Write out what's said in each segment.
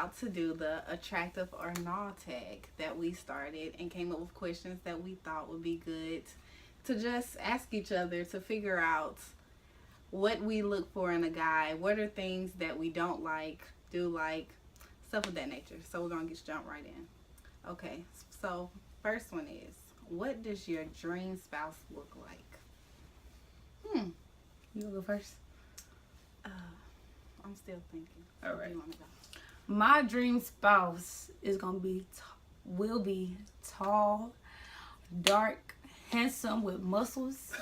about to do the attractive or not tag that we started and came up with questions that we thought would be good to just ask each other to figure out what we look for in a guy, what are things that we don't like, do like, stuff of that nature. So we're going to just jump right in. Okay, so first one is, what does your dream spouse look like? You wanna go first? I'm still thinking. All right. You want to go? My dream spouse is gonna will be tall, dark, handsome with muscles.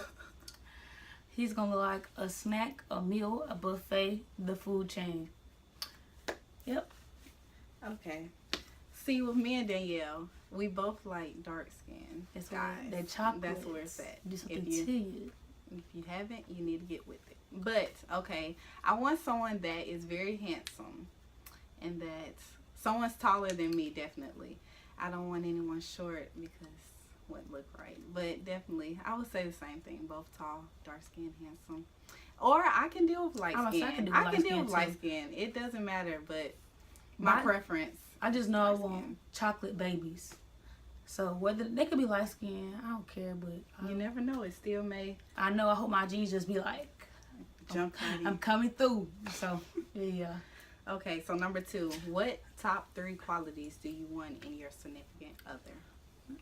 He's gonna look like a snack, a meal, a buffet, the food chain. Yep. Okay. See, with me and Danielle, we both like dark skin guys. That chocolate. That's where it's at. Do something to you. If you haven't, you need to get with it. But, okay, I want someone that is very handsome and that someone's taller than me, definitely. I don't want anyone short because it wouldn't look right. But definitely, I would say the same thing. Both tall, dark skin, handsome. Or I can deal with light skin. I can deal with light skin. It doesn't matter, but my preference. I just know I want chocolate babies. So whether they could be light skinned, I don't care, but you never know. It still may. I know. I hope my genes just be like, I'm coming through. So yeah. Okay, so number 2, what top 3 qualities do you want in your significant other?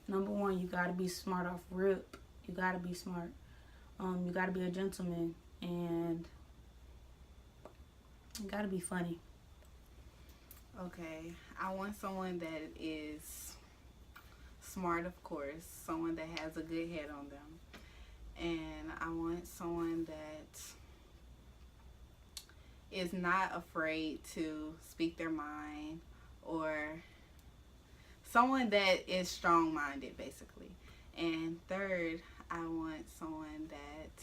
Number 1, you gotta be smart off rip. You gotta be smart. You gotta be a gentleman, and you gotta be funny. Okay, I want someone that is smart, of course, someone that has a good head on them, and I want someone that is not afraid to speak their mind, or someone that is strong-minded, basically. And third, I want someone that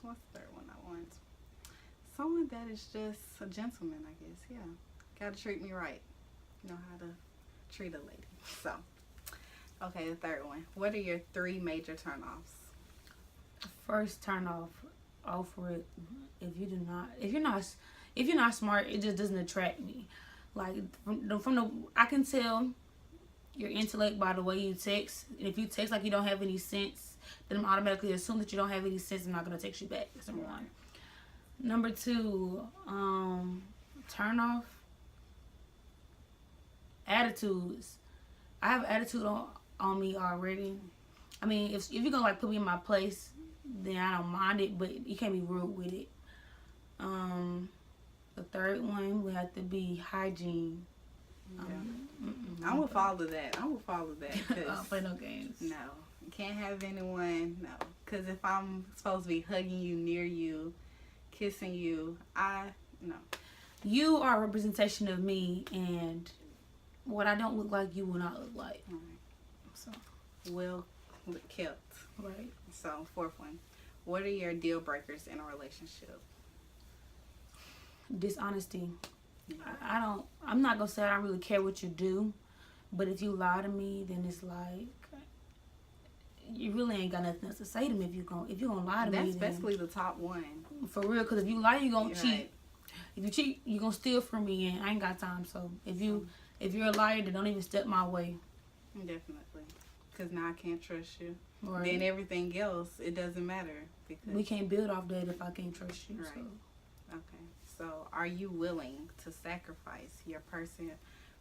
what's the third one I want? Someone that is just a gentleman, I guess. Yeah, gotta treat me right. Know how to treat a lady. So, okay, the third one. What are your 3 major turnoffs? First turn off for it. If you're not smart, it just doesn't attract me. Like I can tell your intellect by the way you text. And if you text like you don't have any sense, then I'm automatically assume that you don't have any sense. I'm not gonna text you back. That's number 1. Number 2, turn off attitudes. I have attitude on me already. I mean, if you're gonna like put me in my place, then I don't mind it, but you can't be rude with it. The third one would have to be hygiene. I will follow that. I don't play no games. No, can't have anyone. No, because if I'm supposed to be hugging you, near you, kissing you, no. You are a representation of me, and what I don't look like, you will not look like. Right. So, well kept. Right. So, 4th one. What are your deal breakers in a relationship? Dishonesty. Yeah. I'm not gonna say I don't really care what you do, but if you lie to me, then it's like you really ain't got nothing else to say to me. If you're gonna lie to me, that's basically the top one. For real, because if you lie, you're gonna cheat. Right. If you cheat, you're gonna steal from me, and I ain't got time. So if you're a liar, then don't even step my way. Definitely, because now I can't trust you. Right. Then everything else, it doesn't matter. Because we can't build off that if I can't trust you. Right. So. Okay. So, are you willing to sacrifice your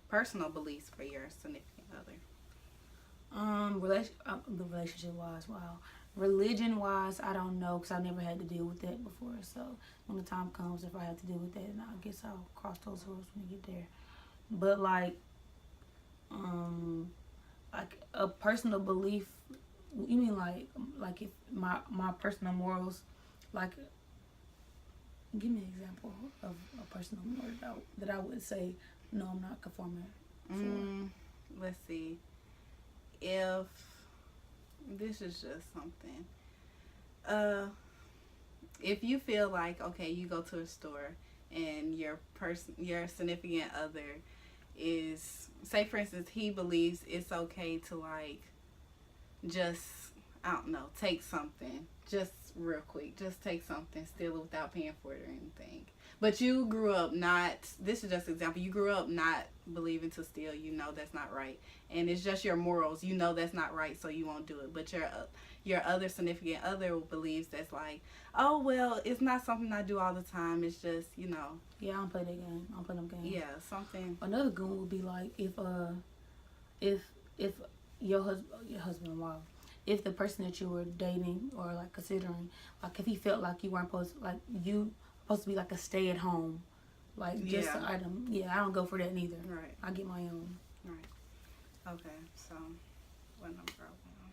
personal beliefs for your significant other? The relationship wise, wow. Religion wise, I don't know, because I've never had to deal with that before. So when the time comes, if I have to deal with that, and I guess I'll cross those hoops when we get there. But like a personal belief, you mean like if my personal morals, like. Give me an example of a personal moral that I would say, no, I'm not conforming for. Let's see. If this is just something. If you feel like, okay, you go to a store and your significant other is, say for instance, he believes it's okay to like just, I don't know, take something. Just real quick. Just take something, steal it without paying for it or anything. But you grew up not, this is just an example, you grew up not believing to steal. You know that's not right. And it's just your morals. You know that's not right, so you won't do it. But your other significant other believes that's like, oh, well, it's not something I do all the time. It's just, you know. Yeah, I don't play that game. I don't play them games. Yeah, something. Another goon would be like if your husband or wife, if the person that you were dating or like considering, like if he felt like you weren't supposed to be like a stay at home, like just an item. Yeah, I don't go for that neither. Right. I get my own. Right. Okay. So, what number are we on?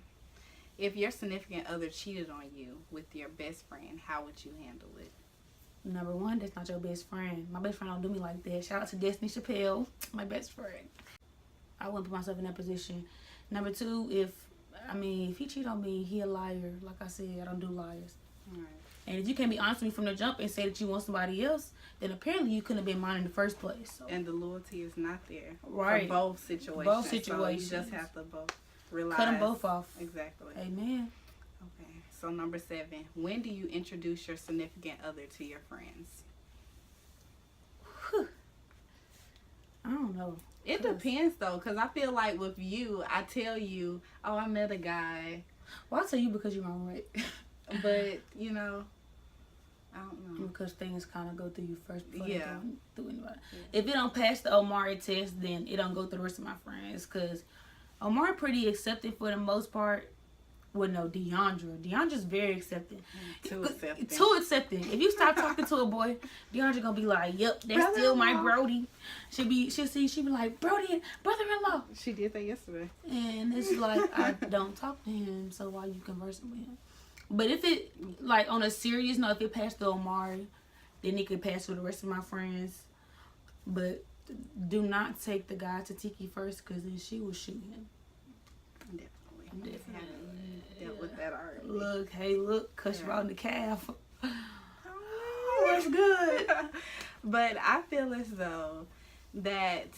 If your significant other cheated on you with your best friend, how would you handle it? Number one, that's not your best friend. My best friend don't do me like that. Shout out to Destiny Chappelle, my best friend. I wouldn't put myself in that position. Number two, if he cheat on me, he a liar. Like I said, I don't do liars. Right. And if you can't be honest with me from the jump and say that you want somebody else, then apparently you couldn't have been mine in the first place. So. And the loyalty is not there. Right. For both situations. Both situations. So you just have to both realize. Cut them both off. Exactly. Amen. Okay. So number 7. When do you introduce your significant other to your friends? Whew. I don't know. It depends though, because I feel like with you, I tell you, oh, I met a guy. Well, I'll tell you because you're wrong, right? But, you know, I don't know. Because things kind of go through you first before Yeah. they go through anybody. Yeah. If it don't pass the Omari test, then it don't go through the rest of my friends. Because Omari pretty accepting for the most part. Well, no, DeAndre's very accepting. Too accepting. Too accepting. If you stop talking to a boy, DeAndre gonna be like, "Yep, that's still my Brody." She'll be like, "Brody, brother-in-law." She did that yesterday. And it's like, I don't talk to him, so why you conversing with him? But if it, like, on a serious note, if it passed through Omari, then it could pass through the rest of my friends. But do not take the guy to Tiki first, because then she will shoot him. Definitely. Dealt with that Look, already. cuss you out in the calf. Oh, that's good. But I feel as though that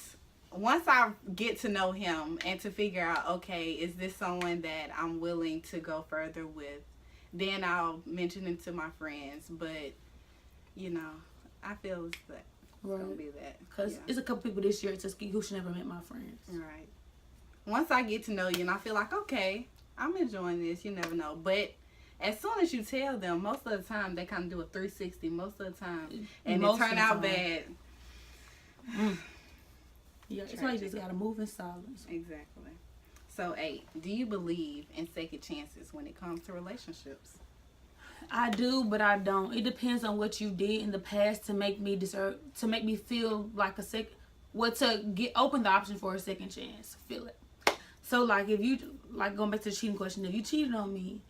once I get to know him and to figure out, okay, is this someone that I'm willing to go further with, then I'll mention it to my friends. But, you know, I feel it's that. It's going to be that. Because it's a couple people this year at Tuskegee who should never met my friends. Right. Once I get to know you and I feel like, okay, I'm enjoying this, you never know. But as soon as you tell them, most of the time they kind of do a 360 most of the time. And it turn out bad. Yeah, it's like you just got to move in silence. Exactly. So 8, do you believe in second chances when it comes to relationships? I do, but I don't. It depends on what you did in the past to make me feel like open the option for a second chance. Feel it. So, like, if you, like, going back to the cheating question, if you cheated on me,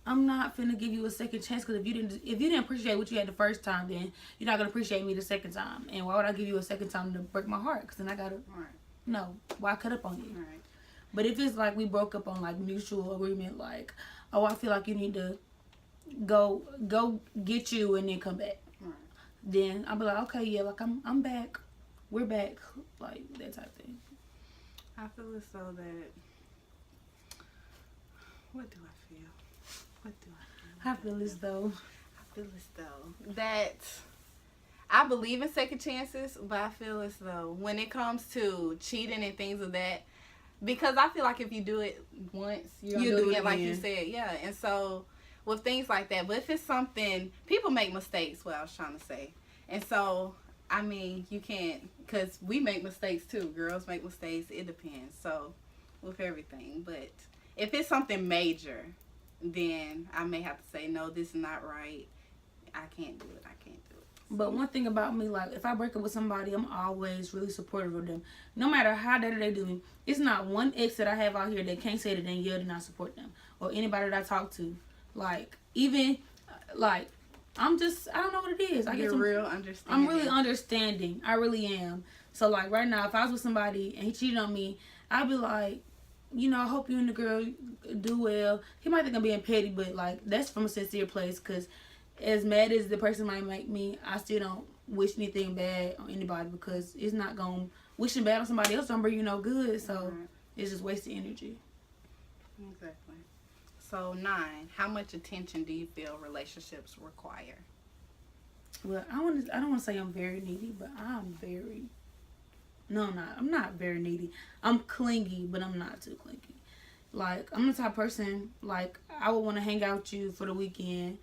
I'm not finna give you a second chance, because if you didn't appreciate what you had the first time, then you're not gonna appreciate me the second time. And why would I give you a second time to break my heart? Because then I gotta, no, why cut up on you? Right. But if it's like we broke up on, like, mutual agreement, like, oh, I feel like you need to go get you and then come back. Right. Then I'll be like, okay, yeah, like, I'm back. We're back. Like, that type of thing. I feel as though that, what do I feel? I feel as though that I believe in second chances, but I feel as though when it comes to cheating and things of that, because I feel like if you do it once, you're going to do it again, like you said. Yeah, and so with things like that. But if it's something, people make mistakes, what I was trying to say. And so, I mean, you can't, because we make mistakes too. Girls make mistakes. It depends. So, with everything. But if it's something major, then I may have to say, no, this is not right. I can't do it. But one thing about me, like, if I break up with somebody, I'm always really supportive of them. No matter how dirty they do me. It's not one ex that I have out here that can't say that they did not support them. Or anybody that I talk to. Like, even, like, I don't know what it is. You're real understanding. I'm really understanding. I really am. So, like, right now, if I was with somebody and he cheated on me, I'd be like, you know, I hope you and the girl do well. He might think I'm being petty, but, like, that's from a sincere place. Because as mad as the person might make me, I still don't wish anything bad on anybody, because it's not going to, wishing bad on somebody else don't bring you no good. So, it's just wasted energy. Exactly. So 9, how much attention do you feel relationships require? Well, I don't want to say I'm very needy, but I'm very. No, I'm not. I'm not very needy. I'm clingy, but I'm not too clingy. Like, I'm the type of person, like, I would want to hang out with you for the weekend.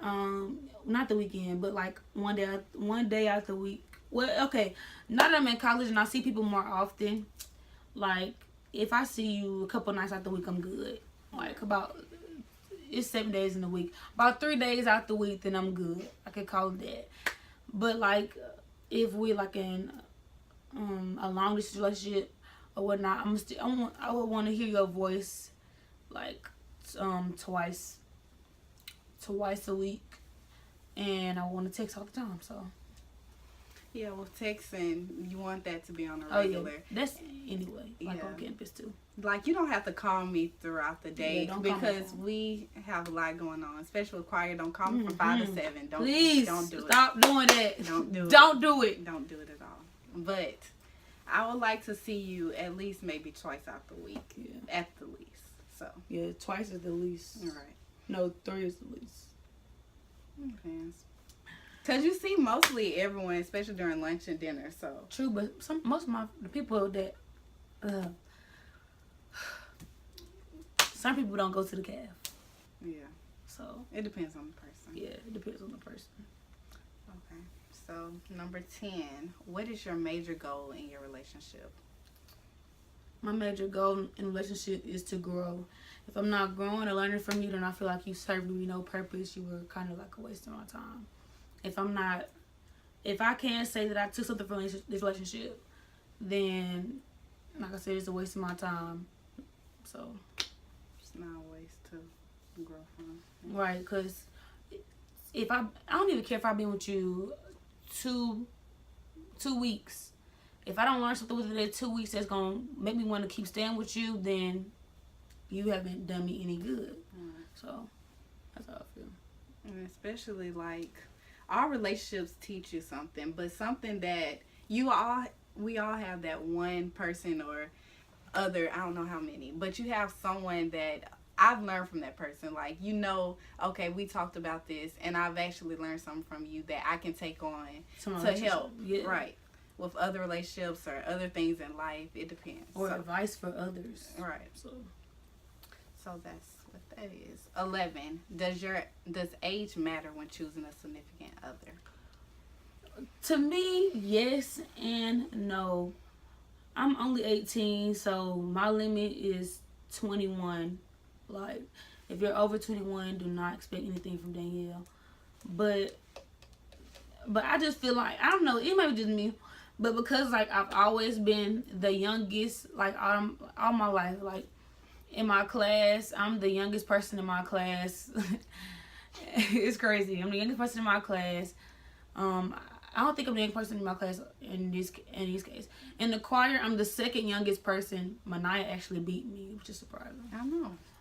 Not the weekend, but like one day out the week. Well, okay, now that I'm in college and I see people more often, like, if I see you a couple nights out the week, I'm good. Like, it's 7 days in a week. About 3 days out the week, then I'm good. I could call it that. But like, if we like in a long distance relationship or whatnot, I would want to hear your voice like twice a week, and I want to text all the time. So Yeah, well, texting, you want that to be on a regular. Oh, yeah. That's anyway, like Yeah. on campus too. Like, you don't have to call me throughout the day, Yeah, don't call me. because we have a lot going on, especially with choir. Don't call me from 5 to 7. Please don't do stop doing that. it. Don't do it. Don't do it. Don't do it at all. But I would like to see you at least maybe twice out the week, Yeah. at the least. So, Yeah, twice is the least. all right. No, 3 is the least. Depends. Because you see mostly everyone, especially during lunch and dinner. So True, but most of the people that some people don't go to the calf. yeah, So it depends on the person. yeah, it depends on the person. Okay. So number 10, what is your major goal in your relationship? My major goal in a relationship is to grow. If I'm not growing or learning from you, then I feel like you served me no purpose. You were kind of like a waste of my time. If I can't say that I took something from this relationship, then, like I said, it's a waste of my time. So, It's not a waste to grow from. right, because I don't even care if I've been with you 2 weeks. If I don't learn something within that 2 weeks that's going to make me want to keep staying with you, then you haven't done me any good. So, that's how I feel. And especially, like, our relationships teach you something, but something that we all have that one person or other, I don't know how many, but you have someone that I've learned from that person. Like, okay, we talked about this, and I've actually learned something from you that I can take on to help. Yeah. Right. With other relationships or other things in life. It depends. Or advice for others. Right. So that's what that is. 11. Does age matter when choosing a significant other? to me, yes and no. I'm only 18, so my limit is 21. Like, if you're over 21, do not expect anything from Danielle. But I just feel like, I don't know, it might be just me, but because, like, I've always been the youngest, like, all my life, like, in my class, I'm the youngest person in my class. It's crazy. I'm the youngest person in my class. I don't think I'm the youngest person in my class in this case. In the choir, I'm the second youngest person. Manaya actually beat me, which is surprising.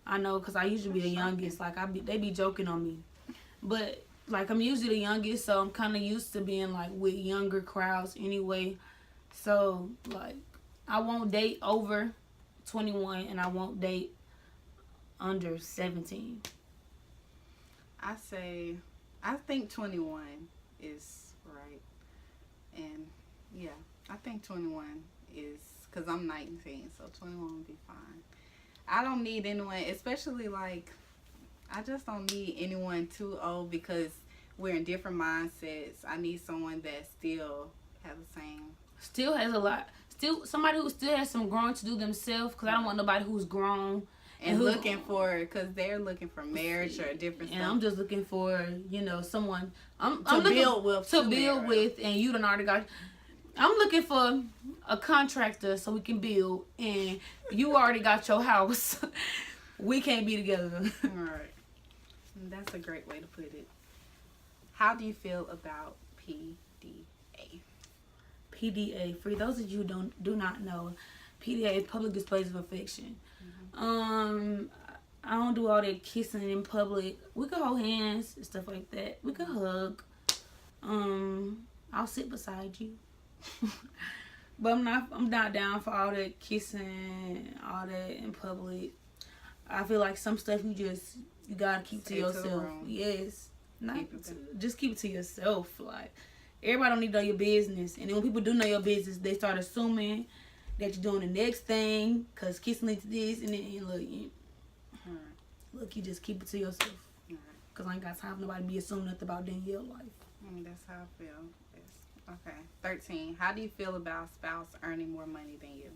I know, because I usually be the youngest. Like, they be joking on me. But, like, I'm usually the youngest, so I'm kind of used to being, like, with younger crowds anyway. So, like, I won't date over 21, and I won't date under 17. I think 21 is right. And, yeah, I think 21 is, because I'm 19, so 21 would be fine. I don't need anyone, especially, like, I just don't need anyone too old because we're in different mindsets. I need someone that still has the same. Still has a lot. Somebody who still has some growing to do themselves, because I don't want nobody who's grown. And looking for, because they're looking for marriage or different stuff. And I'm just looking for, someone to build with, and you done already got. I'm looking for a contractor so we can build, and you already got your house. We can't be together. All right. That's a great way to put it. How do you feel about PDA? PDA, for those of you who do not know, PDA is public displays of affection. Mm-hmm. I don't do all that kissing in public. We could hold hands and stuff like that. We could hug. I'll sit beside you. But I'm not down for all that kissing, all that in public. I feel like some stuff you gotta keep to Stay to the yourself. room. Yes, not Keep it to- just keep it to yourself. Like everybody don't need to know your business, and then when people do know your business, they start assuming that you're doing the next thing because kissing leads to this, and then look, you just keep it to yourself. Because I ain't got time for nobody to be assuming nothing about Danielle's life. That's how I feel. Okay. 13. How do you feel about a spouse earning more money than you?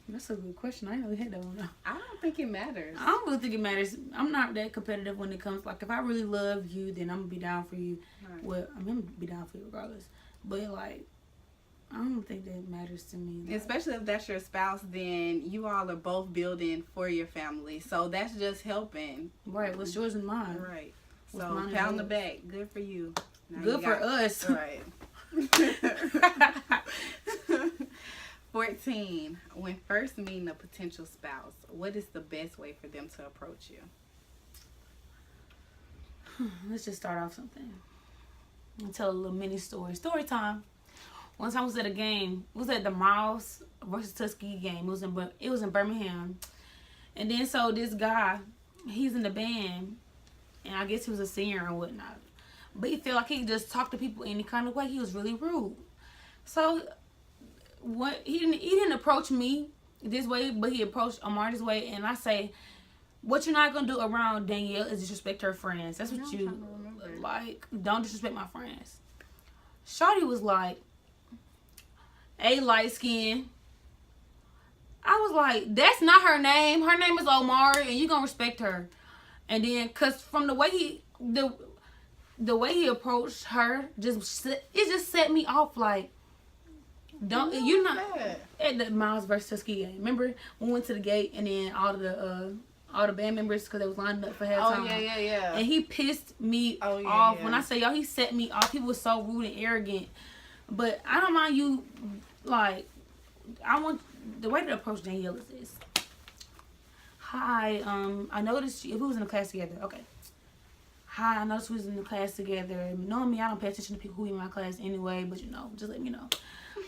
That's a good question. I ain't really had that one. I don't think it matters. I don't really think it matters. I'm not that competitive when it comes. Like, if I really love you, then I'm going to be down for you. Right. Well, I'm going to be down for you regardless. But, like, I don't think that matters to me. Like, especially if that's your spouse, then you all are both building for your family. So that's just helping. Right. What's yours and mine. Right. What's So mine pat on and the yours. back. Good for you. Now Good you for us. Right. 14. When first meeting a potential spouse, what is the best way for them to approach you? Let's just start off something. I'll tell a little mini story. Story time. One time I was at a game. It was at the Miles versus Tuskegee game. It was in Birmingham. And then so this guy, he's in the band, and I guess he was a singer and whatnot. But he felt like he could just talk to people any kind of way. He was really rude. So he didn't approach me this way, but he approached Omari this way. And I say, what you're not gonna do around Danielle is disrespect her friends. That's what you like. Don't disrespect my friends. Shawty was like, a light skin. I was like, that's not her name. Her name is Omari, and you gonna respect her. And then, cause from the way the way he approached her, it just set me off. Like, you're not at the Miles versus Tuskegee game. Remember when we went to the gate, and then all the band members, because they was lined up for halftime. Oh yeah. And he pissed me off. Yeah. When I say y'all, he set me off. He was so rude and arrogant. But I don't mind you. Like, I want the way to approach Danielle is this. Hi, I noticed if we was in the class together. Okay. Hi, I noticed we was in the class together. Knowing me, I don't pay attention to people who in my class anyway. But just let me know.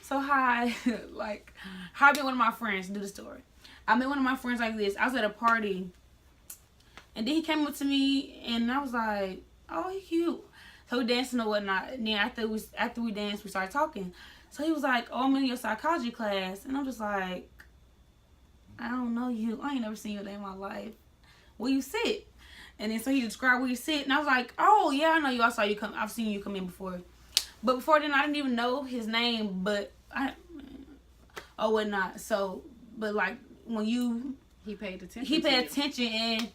So hi, like, how I met one of my friends. Do the story. I met one of my friends like this. I was at a party, and then he came up to me, and I was like, "Oh, he cute." So we dancing or whatnot. And then after we danced, we started talking. So he was like, "Oh, I'm in your psychology class," and I'm just like, "I don't know you. I ain't never seen your day in my life. Where you sit?" And then so he described where you sit, and I was like, "Oh yeah, I know you. I've seen you come in before." But before then, I didn't even know his name, whatnot. So, but like when he paid attention. He paid attention, and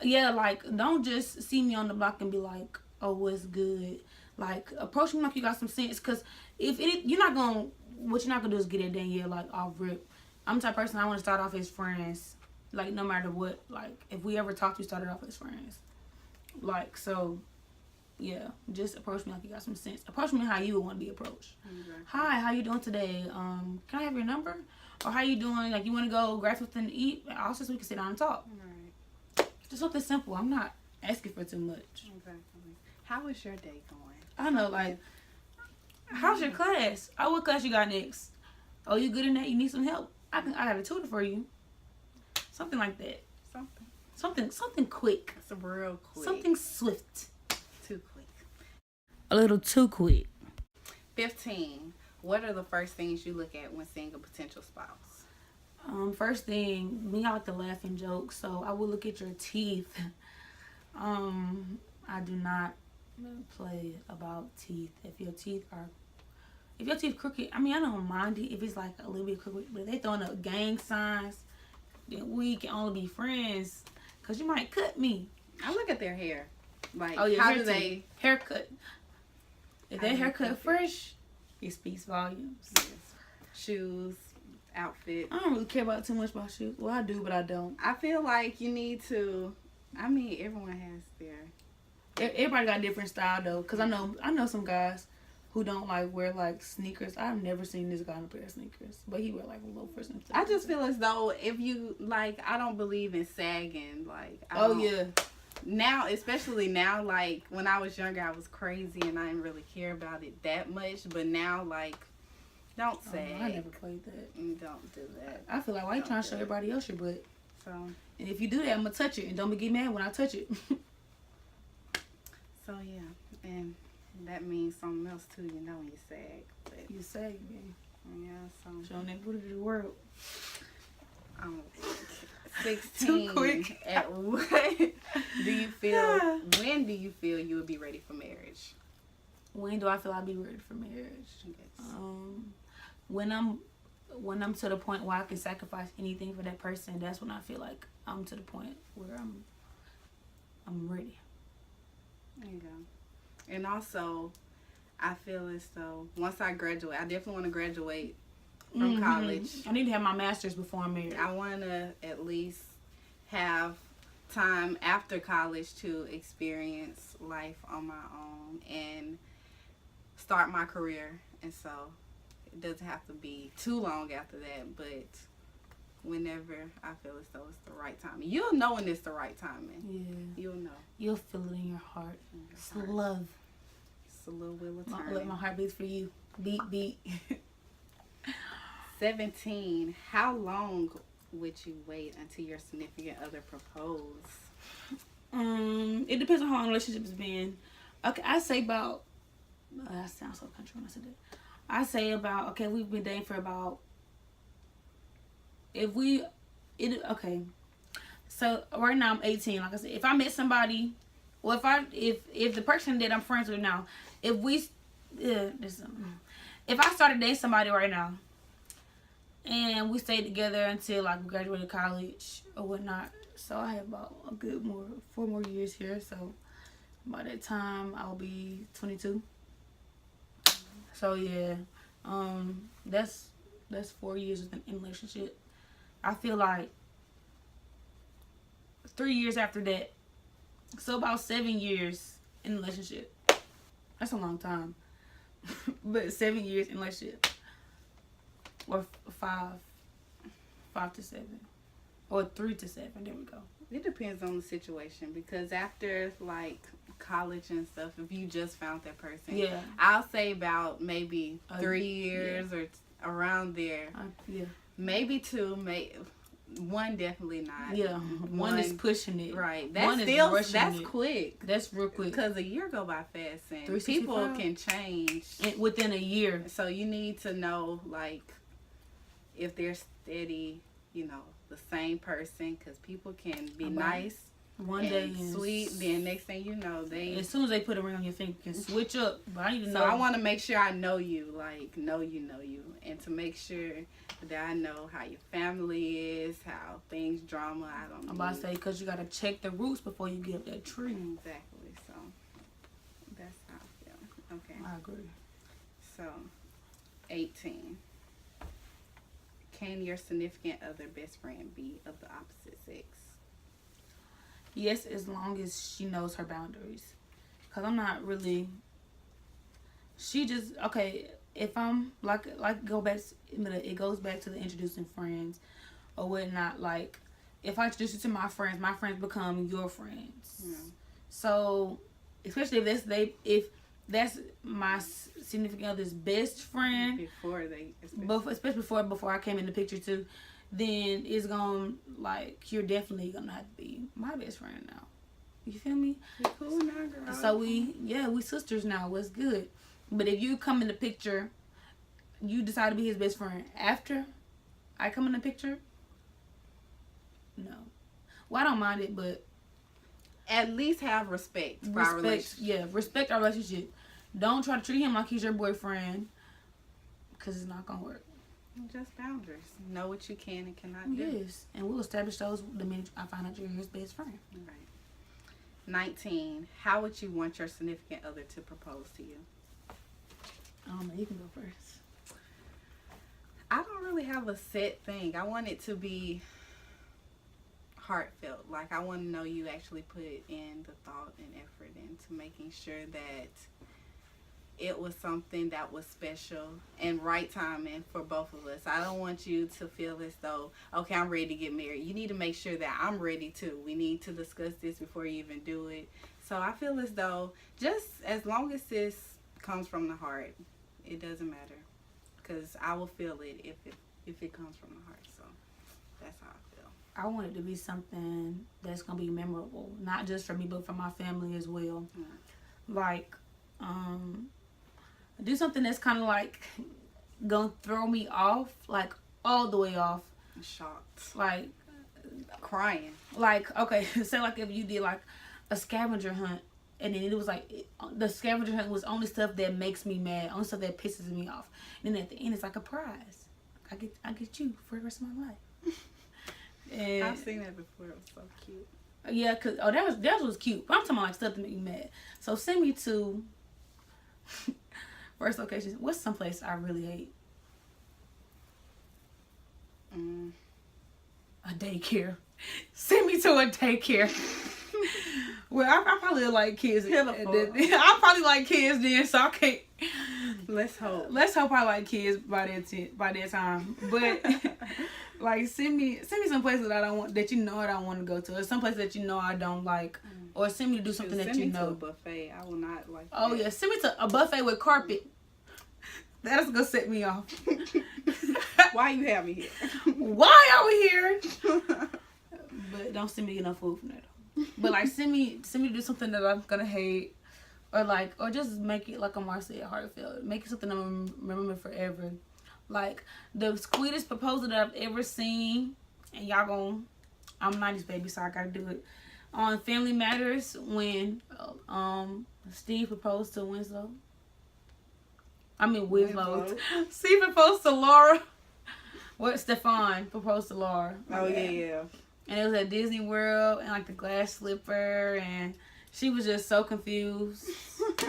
yeah, like don't just see me on the block and be like, "Oh, what's good?" Like approach me like you got some sense, cause what you're not gonna do is get at Danielle like off rip. I'm the type of person I want to start off as friends, like no matter what. Like if we ever talked, we started off as friends. Like so. Yeah, just approach me like you got some sense. Approach me how you would want to be approached. Exactly. Hi, how you doing today? Can I have your number? Or how you doing? Like, you want to go grab something to eat? Also, so we can sit down and talk. Right. Just something simple. I'm not asking for too much. Exactly. How is your day going? I know, like, how's your class? Oh, what class you got next? Oh, you good in that? You need some help? I got a tutor for you. Something like that. Something quick. It's real quick. Something swift. Too quick. A little too quick. 15. What are the first things you look at when seeing a potential spouse? First thing, me, I like to laugh and joke, so I will look at your teeth. I do not play about teeth. If your teeth crooked, I mean, I don't mind it if it's like a little bit crooked, but if they throwing up gang signs, then we can only be friends, because you might cut me. I look at their hair. Like, how do they haircut? If their haircut fresh, it speaks volumes. Yes. Shoes, outfit. I don't really care about too much about shoes. Well, I do, but I don't. I feel like you need to. I mean, everyone has their. Everybody got a different style though, cause I know some guys who don't like wear like sneakers. I've never seen this guy in a pair of sneakers, but he wear like loafers and stuff. I just feel as though if you like, I don't believe in sagging. Like, yeah. Now, especially now, like, when I was younger, I was crazy and I didn't really care about it that much. But now, like, don't sag. I never played that. Don't do that. I feel like, why you trying to show everybody else your butt? So, And if you do that, I'm gonna touch it, and don't get mad when I touch it. so yeah, and that means something else too. You know, when you sag, but You say, man. yeah. So Showing that booty to the world. 16. Too quick. At what do you feel? When do you feel you would be ready for marriage? When do I feel I'll be ready for marriage? Yes. When I'm to the point where I can sacrifice anything for that person. That's when I feel like I'm to the point where I'm ready. There you go. And also, I feel as though once I graduate, I definitely want to graduate from college. I need to have my master's before I'm married. I want to at least have time after college to experience life on my own and start my career. And so it doesn't have to be too long after that, but whenever I feel as though it's the right time. You'll know when it's the right timing. Yeah. You'll know. You'll feel it in your heart. It's love. It's a little wheel of Let turning. my heart beat for you. Beat, beat. 17. How long would you wait until your significant other propose? It depends on how long the relationship has been. Okay, I say about. That sounds so country when I said that. I say about. Okay, we've been dating for about. Okay. So right now I'm 18. Like I said, if I met somebody, or if the person that I'm friends with now, if I started dating somebody right now, and we stayed together until like we graduated college or whatnot, so I have about a good 4 more years here. So by that time I'll be 22. So yeah, that's 4 years in a relationship. I feel like 3 years after that, so about 7 years in a relationship. That's a long time. But 7 years in a relationship, or 5 to 7, or 3 to 7. There we go. It depends on the situation, because after like college and stuff, if you just found that person, Yeah. I'll say about maybe 3 years or around there. Yeah. Maybe 2, one definitely not. Yeah. One is pushing it. Right. One That's rushing it. quick. That's real quick. Because a year go by fast, and 365. people can change Within a year. So you need to know, like, if they're steady, you know, the same person, because people can be nice one and day sweet. Then next thing you know, they as soon as they put a ring on your finger, can switch up. But I need to know. So I want to make sure I know you, like know you, and to make sure that I know how your family is, how things drama. I don't know. I'm about to say, because you gotta check the roots before you get up that tree. Exactly. So that's how I feel. Okay. I agree. So 18. Can your significant other best friend be of the opposite sex? Yes, as long as she knows her boundaries. Because I'm not really... She just... Okay, if I'm... Like it goes back to the introducing friends or whatnot. Like, if I introduce you to my friends become your friends. Yeah. So, especially if that's my significant other's best friend... Especially before I came in the picture too, then it's gonna, like, you're definitely gonna have to be my best friend now. You feel me? You're cool now, girl. So we sisters now. What's good? But if you come in the picture, you decide to be his best friend after I come in the picture, no. Well, I don't mind it, but at least have respect for our relationship. Yeah, respect our relationship. Don't try to treat him like he's your boyfriend, because it's not gonna work. Just boundaries. Know what you can and cannot do. Yes, and we'll establish those the minute I find out you're his best friend. Right. 19. How would you want your significant other to propose to you? I don't know. You can go first. I don't really have a set thing. I want it to be heartfelt. Like, I want to know you actually put in the thought and effort into making sure that it was something that was special and right timing for both of us. I don't want you to feel as though, okay, I'm ready to get married. You need to make sure that I'm ready too. We need to discuss this before you even do it. So I feel as though just as long as this comes from the heart, it doesn't matter. Because I will feel it if it comes from the heart. So that's how I feel. I want it to be something that's gonna be memorable, not just for me, but for my family as well. Like, do something that's kind of like gonna throw me off, like all the way off. Shocked. Like, crying. Like, okay, say like if you did like a scavenger hunt, and then it was like the scavenger hunt was only stuff that makes me mad, only stuff that pisses me off. And then at the end, it's like a prize. I get you for the rest of my life. And I've seen that before. It was so cute. Yeah, cause that was cute. But I'm talking about like stuff that make me mad. So send me to first location. What's someplace I really hate? A daycare. Send me to a daycare. Well, I probably like kids. I probably like kids then, so I can't. Let's hope. I like kids by that time. But like, send me some places that I don't want, that you know I don't want to go to, or some place that you know I don't like, or send me to do something that you know. Send me to a buffet. I will not like. Oh yeah, send me to a buffet with carpet. That's gonna set me off. Why you have me here? Why are we here? But don't send me enough food from that. But like, send me to do something that I'm gonna hate, or just make it like Omari said, heartfelt. Make it something I'm remember forever. Like the sweetest proposal that I've ever seen, and y'all gon' I'm 90s baby, so I gotta do it. On Family Matters, when Steve proposed to Winslow. Steve proposed to Laura. Stefan proposed to Laura. Oh yeah. And it was at Disney World, and like the glass slipper, and she was just so confused.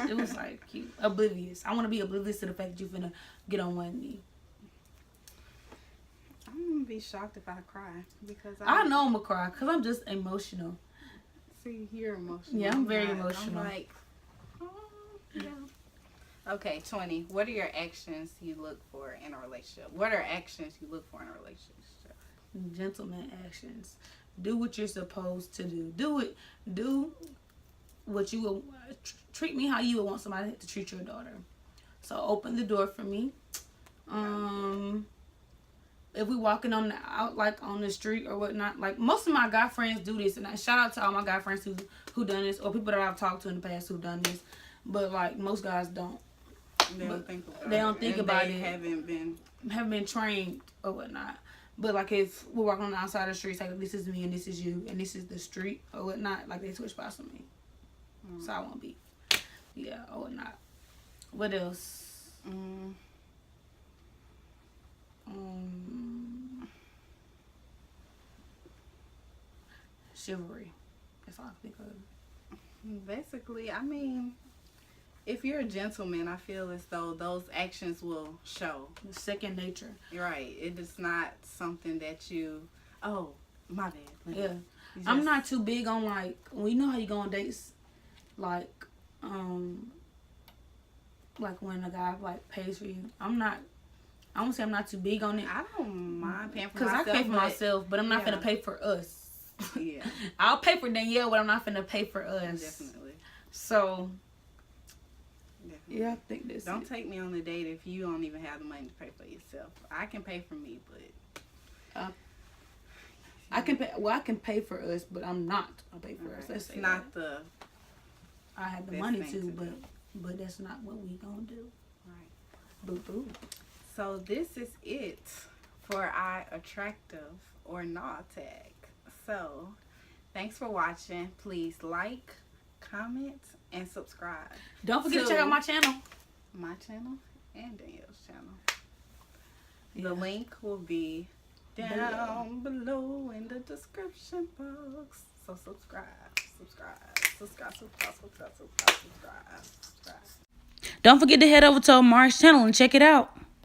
It was like cute, oblivious. I want to be oblivious to the fact that you're finna get on one knee. I'm gonna be shocked if I cry because I know I'm gonna cry because I'm just emotional. See, you're emotional. Yeah, I'm very emotional. I'm like, oh, yeah. Okay, 20. What are your actions you look for in a relationship? What are actions you look for in a relationship? Gentleman actions. Do what you're supposed to do. Do what you will. Treat me how you would want somebody to treat your daughter. So open the door for me. If we walking on the street or whatnot, like most of my guy friends do this, and I shout out to all my guy friends who done this, or people that I've talked to in the past who done this. But like most guys don't. They don't think about it. They don't think about it. Haven't been trained or whatnot. But like if we're walking on the outside of the street, like this is me and this is you and this is the street or whatnot, like they switch spots with me. So I won't be. Yeah, or whatnot. What else? Chivalry. That's all I think of. Basically, I mean, if you're a gentleman, I feel as though those actions will show. Second nature. Right. It is not something that you, oh, my bad. Yeah. I'm not too big on like, you know how you go on dates, like when a guy like pays for you. I won't say I'm not too big on it. I don't mind paying for myself. Because I pay for myself, but I'm not finna pay for us. Yeah. I'll pay for Danielle, but I'm not finna pay for us. Definitely. So, definitely. Yeah, I think this. Don't take me on a date if you don't even have the money to pay for yourself. I can pay for me, but I can pay. Well, I can pay for us, but I'm not gonna pay for us. Let's say not that. I have the money to, but that's not what we gonna do. Right. Boo boo. So this is it for our attractive or not tag. So thanks for watching. Please like, comment, and subscribe. Don't forget to check out my channel. My channel and Danielle's channel. Yeah. The link will be down below in the description box. So subscribe. Don't forget to head over to Omari's channel and check it out.